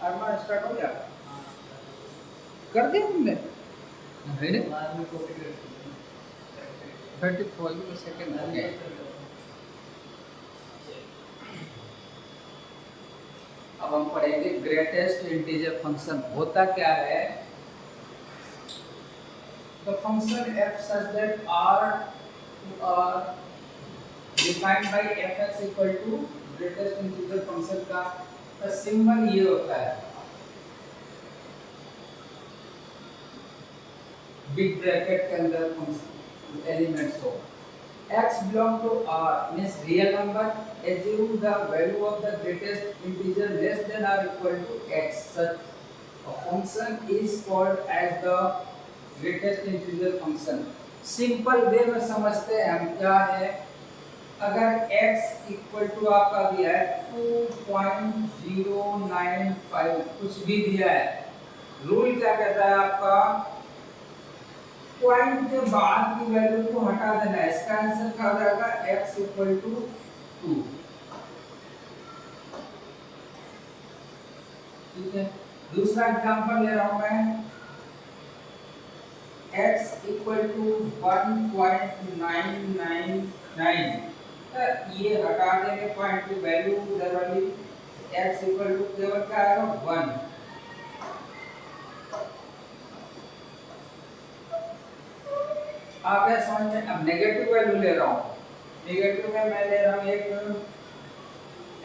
Arman start हो गया? कर दिया तुमने? अरे 34 सेकंड हो गए। अब हम पढ़ेंगे ग्रेटेस्ट इंटीजर फंक्शन। होता क्या है, the function f such that r defined by fx equal to greatest integer function का सिंबल ये होता है, बिग ब्रैकेट के अंदर फंक्शन एलिमेंट्स हो। x belong to r means real number, assume the value of the greatest integer less than or equal to x, such a function is called as the greatest integer function। Simple way में समझते हैं हम क्या है। अगर x equal to आपका दिया है 2.095 कुछ भी दिया है, रूल क्या कहता है आपका, पॉइंट के बाद की वैल्यू को हटा देना है। इसका आंसर क्या हो जाएगा, x इक्वल टू 2। ठीक है, दूसरा एग्जांपल ले रहा हूं मैं, x इक्वल टू 1.999। ये हटा देंगे पॉइंट की वैल्यू उधर वाली, x इक्वल टू केवल क्या आएगा 1। आप क्या समझ में, अब नेगेटिव वैल्यू ले रहा हूँ, नेगेटिव में मैं ले रहा हूँ एक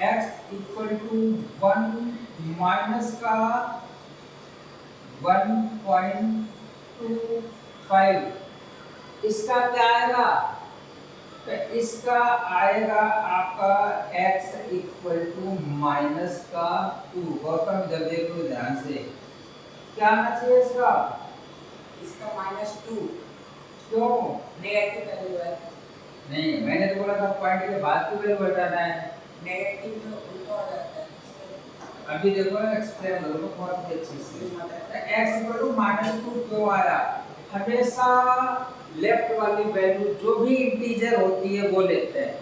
x इक्वल टू 1 माइनस का 1.25, इसका क्या आएगा, तो इसका आएगा आपका x इक्वल टू माइनस का 2। गौतम जब देखो ध्यान से, क्या आना चाहिए इसका -2। क्यों, नेगेटिव वैल्यू है। नहीं, मैंने तो बोला था पॉइंट के बाद की वैल्यू हटाना है, नेगेटिव में उल्टा हो जाता है। अभी देखो ना, एक्सप्लेन करो बहुत अच्छे से। x इक्वल टू -2 क्यों आया, हमेशा लेफ्ट वाली वैल्यू जो भी इंटीजर होती है वो लेते हैं।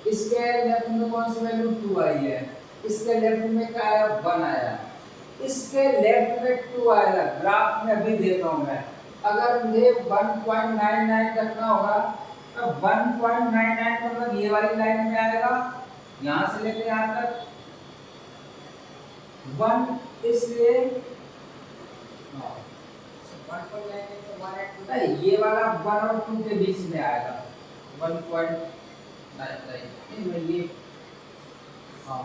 इसके लेफ्ट में कौन सी वैल्यू 2 आई है, इसके लेफ्ट में क्या आया 1 आया, इसके लेफ्ट में 2 आएगा। ग्राफ में अभी देख रहा हूं मैं, अगर मुझे 1.99 रखना होगा तो 1.99 मतलब ये वाली लाइन में आएगा, यहां से लेके यहां तक 1, इसलिए 1.99 ये वाला 1 और 2 के बीच में आएगा 1.99 ये, हाँ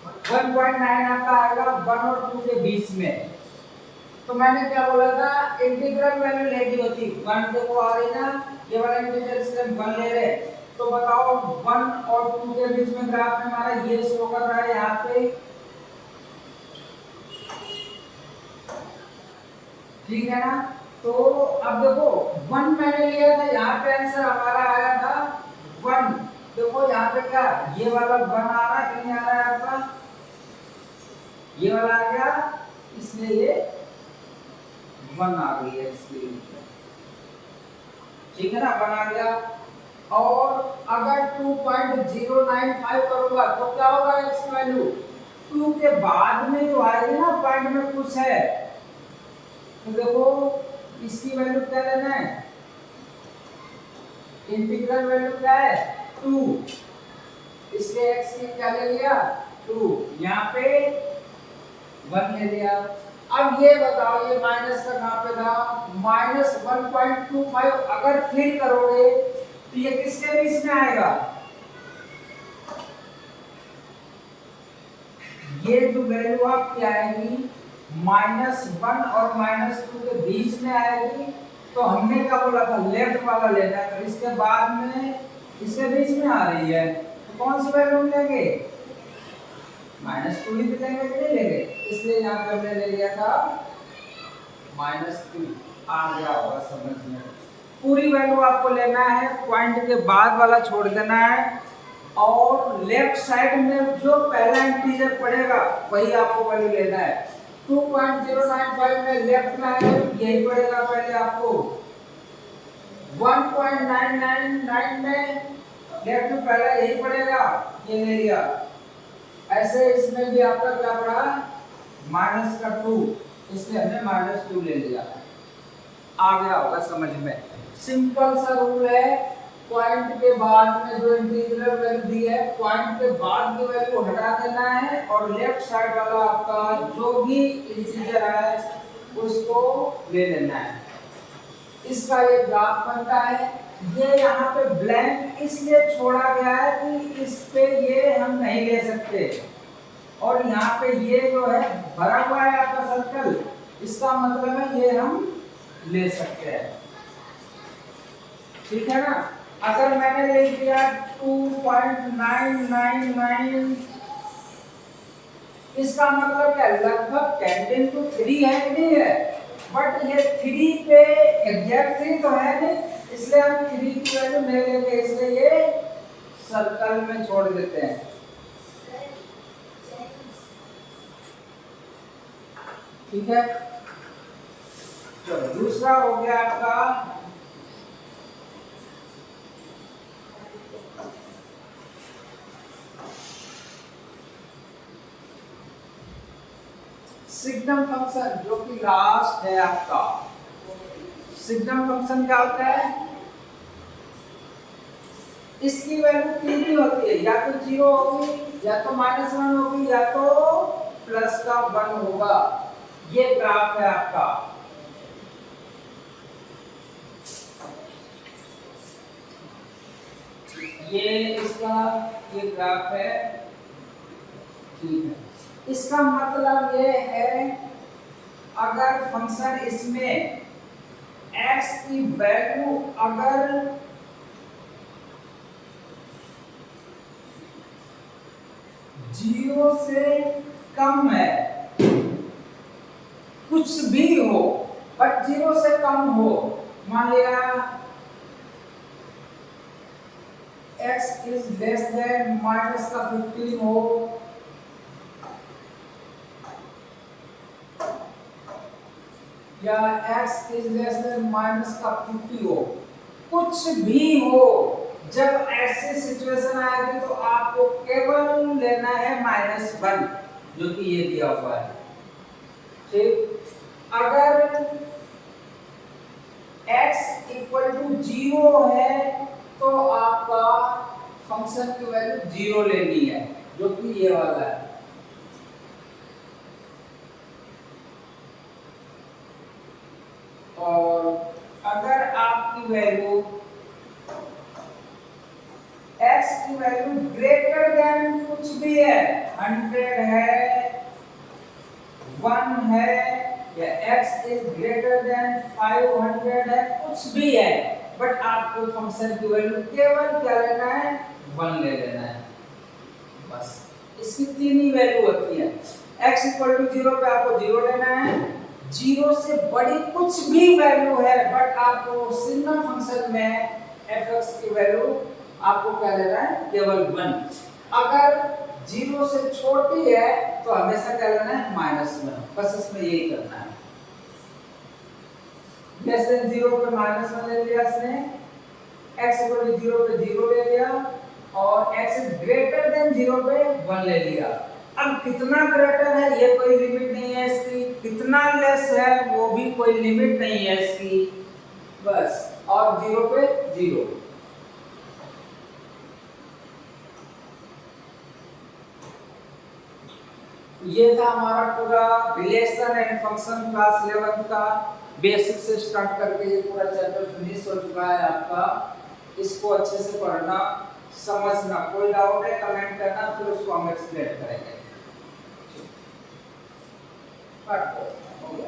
1.9 आपका आएगा 1 और 2 के बीच में। तो मैंने क्या बोला था, इंटीग्रल वैल्यू लेनी होती 1 देखो आ रही ना, ये वाला इंटीजर इसका 1 ले रहे, तो बताओ 1 और 2 के बीच में ग्राफ में हमारा ये शो कर रहा है यहाँ पे, ठीक है ना। तो अब देखो 1 मैंने लिया था, यहाँ पे आंसर हमारा आया था 1। देखो यहाँ पे क्या, ये वाला 1 आ रहा है कि नहीं आ रहा है आपका, ये वाला आ गया, इसलिए ये 1 आ गई है स्क्रीन पे, ठीक है ना, 1 आ गया। और अगर 2.095 करूंगा तो क्या होगा, x वैल्यू 2 के बाद में जो आएगी ना पॉइंट में कुछ है, तो देखो इसकी वैल्यू क्या लेना है, इंटीग्रल वैल्यू क्या है 2, इसलिए x की क्या ले लिया 2, यहाँ पे 1 ले लिया। अब ये बताओ, ये माइनस का कहां पे था, -1.25 अगर फिर करोगे तो ये किसके बीच में आएगा, ये जो वैल्यू आपकी आएगी -1 और -2 के बीच में आएगी। तो हमने क्या बोला था, लेफ्ट वाला लेना है, तो इसके बाद में इसके बीच में आ रही है, तो कौन सी वैल्यू लेंगे, -2 ही लेंगे कि नहीं लेंगे, इसलिए यहाँ पे हमने ले लिया था -2। आ गया होगा समझ में। पूरी वैल्यू आपको लेना है, पॉइंट के बाद वाला छोड़ देना है, और लेफ्ट साइड में जो पहला इंटीजर पड़ेगा वही आपको वैल्यू लेना है। 2.095 में लेफ्ट में है यही पड़ेगा पहले आपको। 1.999 में लेफ्ट में पहला यही पड़ेगा, ये ले लिया। ऐसे इसमें भी आपका क्या पड़ा, -2, इसलिए हमने -2 ले लिया। आ गया होगा समझ में। सिंपल सा रूल है, पॉइंट के बाद में जो इंटीग्रल वैल्यू दी है पॉइंट के बाद की वैल्यू हटा देना है और लेफ्ट साइड वाला आपका जो भी इंटीजर है उसको ले लेना है। इसका ये ग्राफ बनता है। ये यहाँ पे ब्लैंक इसलिए छोड़ा गया है कि इस पे ये हम नहीं ले सकते, और यहाँ पे ये जो है भरा हुआ है आपका सर्कल, इसका मतलब है ये हम ले सकते हैं। ठीक है ना। अगर मैंने ले लिया 2.999, इसका मतलब क्या, लगभग 10⁻³ है कि नहीं है, बट ये 3 पे एग्जैक्ट 3 तो है नहीं, इसलिए हम 3 की वैल्यू नहीं लेंगे, इसलिए ये सर्कल में छोड़ देते हैं। ठीक है, चलो दूसरा हो गया आपका सिग्नम फंक्शन, जो कि लास्ट है आपका। सिग्नम फंक्शन क्या होता है, इसकी वैल्यू 3 ही होती है, या तो 0 होगी, या तो -1 होगी, या तो +1 होगा। ये ग्राफ है आपका। ये इसका ये ग्राफ है। ठीक है, इसका मतलब ये है अगर फंक्शन इसमें x की वैल्यू अगर जीरो से कम है, कुछ भी हो बट 0 से कम हो, मान लिया x इज लेस देन -15 हो, या x इज लेस देन -50 हो, कुछ भी हो, जब ऐसी सिचुएशन आएगी तो आपको केवल लेना है -1, जो कि ये दिया हुआ है। ठीक, अगर x इक्वल टू 0 है तो आपका फंक्शन की वैल्यू 0 लेनी है, जो कि ये वाला है। और अगर आपकी वैल्यू x की वैल्यू ग्रेटर देन कुछ भी है, 100 है, 1 है, या x इज ग्रेटर देन 500 है, कुछ भी है, बट आपको फंक्शन की वैल्यू केवल क्या लेना है, 1 ले लेना है बस। इसकी 3 ही वैल्यू होती है। x इक्वल टू 0 पे आपको 0 लेना है, 0 से बड़ी कुछ भी वैल्यू है बट आपको सिग्नम फंक्शन में f(x) की वैल्यू आपको क्या लेना है, केवल 1। अगर 0 से छोटी है तो हमेशा क्या लेना है, -1, बस इसमें यही करना है। लेस देन 0 पे -1 ले लिया इसने, x इक्वल टू 0 पे 0 ले लिया, और x इज ग्रेटर देन 0 पे 1 ले लिया। अब कितना ग्रेटर है ये कोई लिमिट नहीं है इसकी, कितना लेस है वो भी कोई लिमिट नहीं है इसकी, बस, और 0 पे 0। ये था हमारा पूरा रिलेशन एंड फंक्शन क्लास 11 का बेसिक से स्टार्ट करके ये पूरा चैप्टर फिनिश हो चुका है आपका। इसको अच्छे से पढ़ना, समझना, कोई डाउट है कमेंट करना, फिर उसको हम एक्सप्लेन करेंगे। हो गया।